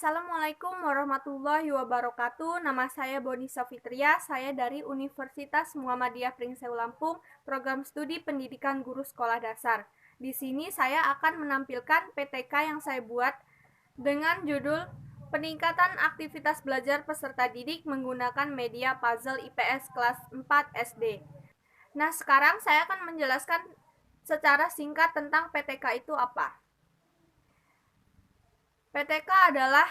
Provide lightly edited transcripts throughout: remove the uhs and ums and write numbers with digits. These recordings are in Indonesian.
Assalamualaikum warahmatullahi wabarakatuh. Nama saya Bonisa Fitria. Saya dari Universitas Muhammadiyah Pringseu Lampung, program studi pendidikan guru sekolah dasar. Di sini saya akan menampilkan PTK yang saya buat dengan judul Peningkatan Aktivitas Belajar Peserta Didik Menggunakan Media Puzzle IPS Kelas 4 SD. Nah, sekarang saya akan menjelaskan secara singkat tentang PTK itu apa. PTK adalah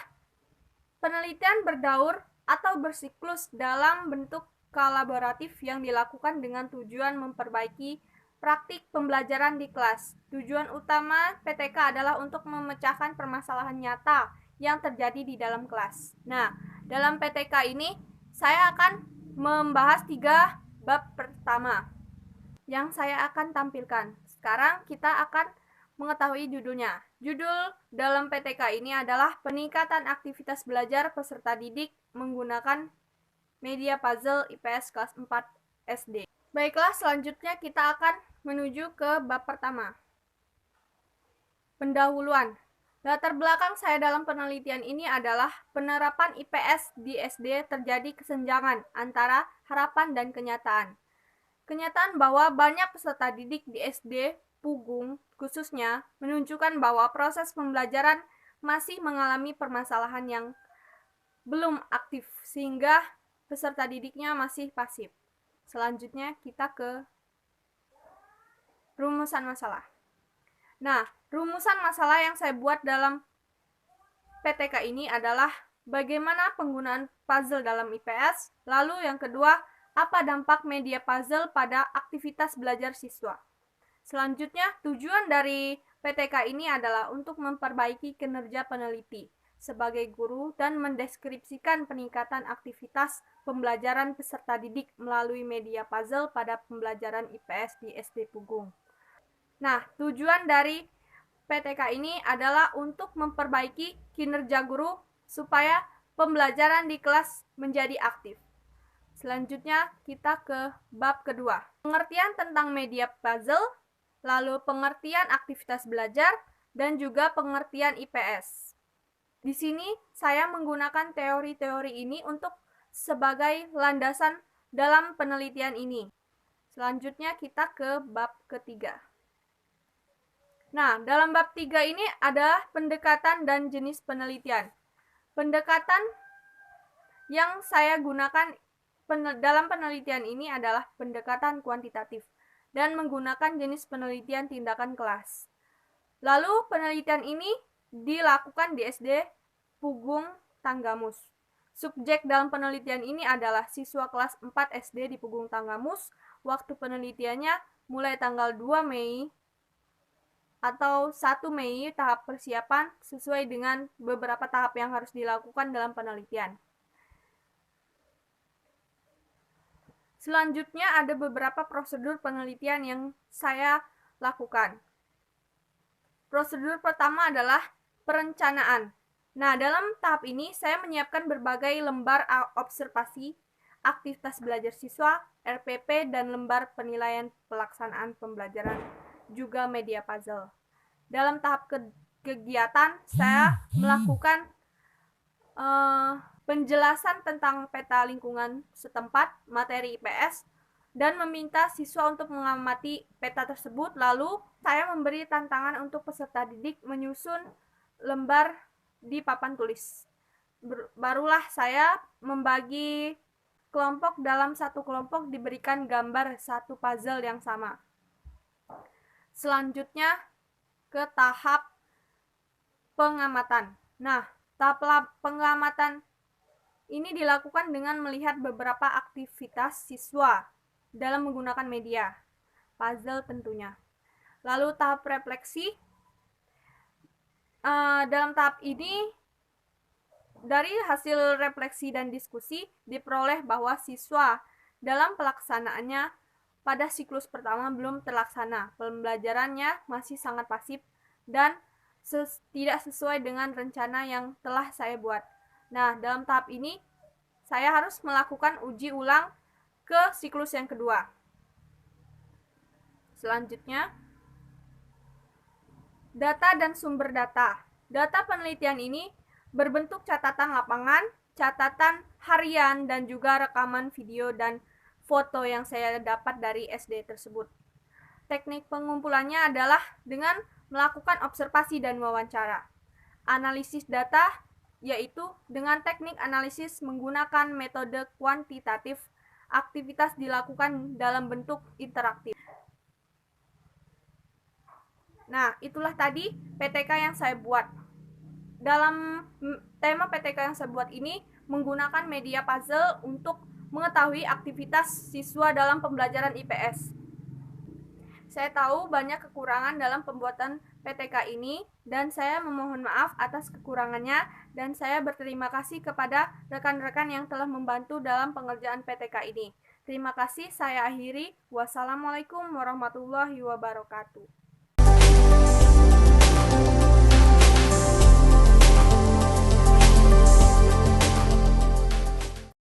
penelitian berdaur atau bersiklus dalam bentuk kolaboratif yang dilakukan dengan tujuan memperbaiki praktik pembelajaran di kelas. Tujuan utama PTK adalah untuk memecahkan permasalahan nyata yang terjadi di dalam kelas. Nah, dalam PTK ini saya akan membahas 3 bab pertama yang saya akan tampilkan. Sekarang kita akan mengetahui judulnya. Judul dalam PTK ini adalah Peningkatan Aktivitas Belajar Peserta Didik Menggunakan Media Puzzle IPS Kelas 4 SD. Baiklah, selanjutnya kita akan menuju ke bab pertama. Pendahuluan. Latar belakang saya dalam penelitian ini adalah penerapan IPS di SD terjadi kesenjangan antara harapan dan kenyataan. Kenyataan bahwa banyak peserta didik di SD Pugung khususnya menunjukkan bahwa proses pembelajaran masih mengalami permasalahan yang belum aktif sehingga peserta didiknya masih pasif. Selanjutnya kita ke rumusan masalah. Nah, rumusan masalah yang saya buat dalam PTK ini adalah bagaimana penggunaan puzzle dalam IPS, lalu yang kedua, apa dampak media puzzle pada aktivitas belajar siswa. Selanjutnya, tujuan dari PTK ini adalah untuk memperbaiki kinerja peneliti sebagai guru dan mendeskripsikan peningkatan aktivitas pembelajaran peserta didik melalui media puzzle pada pembelajaran IPS di SD Pugung. Nah, tujuan dari PTK ini adalah untuk memperbaiki kinerja guru supaya pembelajaran di kelas menjadi aktif. Selanjutnya, kita ke bab kedua. Pengertian tentang media puzzle, lalu pengertian aktivitas belajar, dan juga pengertian IPS. Di sini saya menggunakan teori-teori ini untuk sebagai landasan dalam penelitian ini. Selanjutnya kita ke bab ketiga. Nah, dalam bab 3 ini adalah pendekatan dan jenis penelitian. Pendekatan yang saya gunakan dalam penelitian ini adalah pendekatan kuantitatif dan menggunakan jenis penelitian tindakan kelas. Lalu penelitian ini dilakukan di SD Pugung Tanggamus. Subjek dalam penelitian ini adalah siswa kelas 4 SD di Pugung Tanggamus. Waktu penelitiannya mulai tanggal 2 Mei atau 1 Mei tahap persiapan sesuai dengan beberapa tahap yang harus dilakukan dalam penelitian. Selanjutnya ada beberapa prosedur penelitian yang saya lakukan. Prosedur pertama adalah perencanaan. Nah, dalam tahap ini saya menyiapkan berbagai lembar observasi, aktivitas belajar siswa, RPP, dan lembar penilaian pelaksanaan pembelajaran, juga media puzzle. Dalam tahap kegiatan, saya melakukan penjelasan tentang peta lingkungan setempat, materi IPS, dan meminta siswa untuk mengamati peta tersebut. Lalu, saya memberi tantangan untuk peserta didik menyusun lembar di papan tulis. Barulah saya membagi kelompok, dalam satu kelompok diberikan gambar satu puzzle yang sama. Selanjutnya, ke tahap pengamatan. Nah, tahap pengamatan ini dilakukan dengan melihat beberapa aktivitas siswa dalam menggunakan media puzzle tentunya. Lalu tahap refleksi. Dalam tahap ini, dari hasil refleksi dan diskusi diperoleh bahwa siswa dalam pelaksanaannya pada siklus pertama belum terlaksana. Pembelajarannya masih sangat pasif dan tidak sesuai dengan rencana yang telah saya buat. Nah, dalam tahap ini, saya harus melakukan uji ulang ke siklus yang kedua. Selanjutnya, data dan sumber data. Data penelitian ini berbentuk catatan lapangan, catatan harian, dan juga rekaman video dan foto yang saya dapat dari SD tersebut. Teknik pengumpulannya adalah dengan melakukan observasi dan wawancara. Analisis data yaitu dengan teknik analisis menggunakan metode kuantitatif, aktivitas dilakukan dalam bentuk interaktif. Nah, itulah tadi PTK yang saya buat. Dalam tema PTK yang saya buat ini menggunakan media puzzle untuk mengetahui aktivitas siswa dalam pembelajaran IPS. Saya tahu banyak kekurangan dalam pembuatan PTK ini dan saya memohon maaf atas kekurangannya dan saya berterima kasih kepada rekan-rekan yang telah membantu dalam pengerjaan PTK ini. Terima kasih, saya akhiri. Wassalamualaikum warahmatullahi wabarakatuh.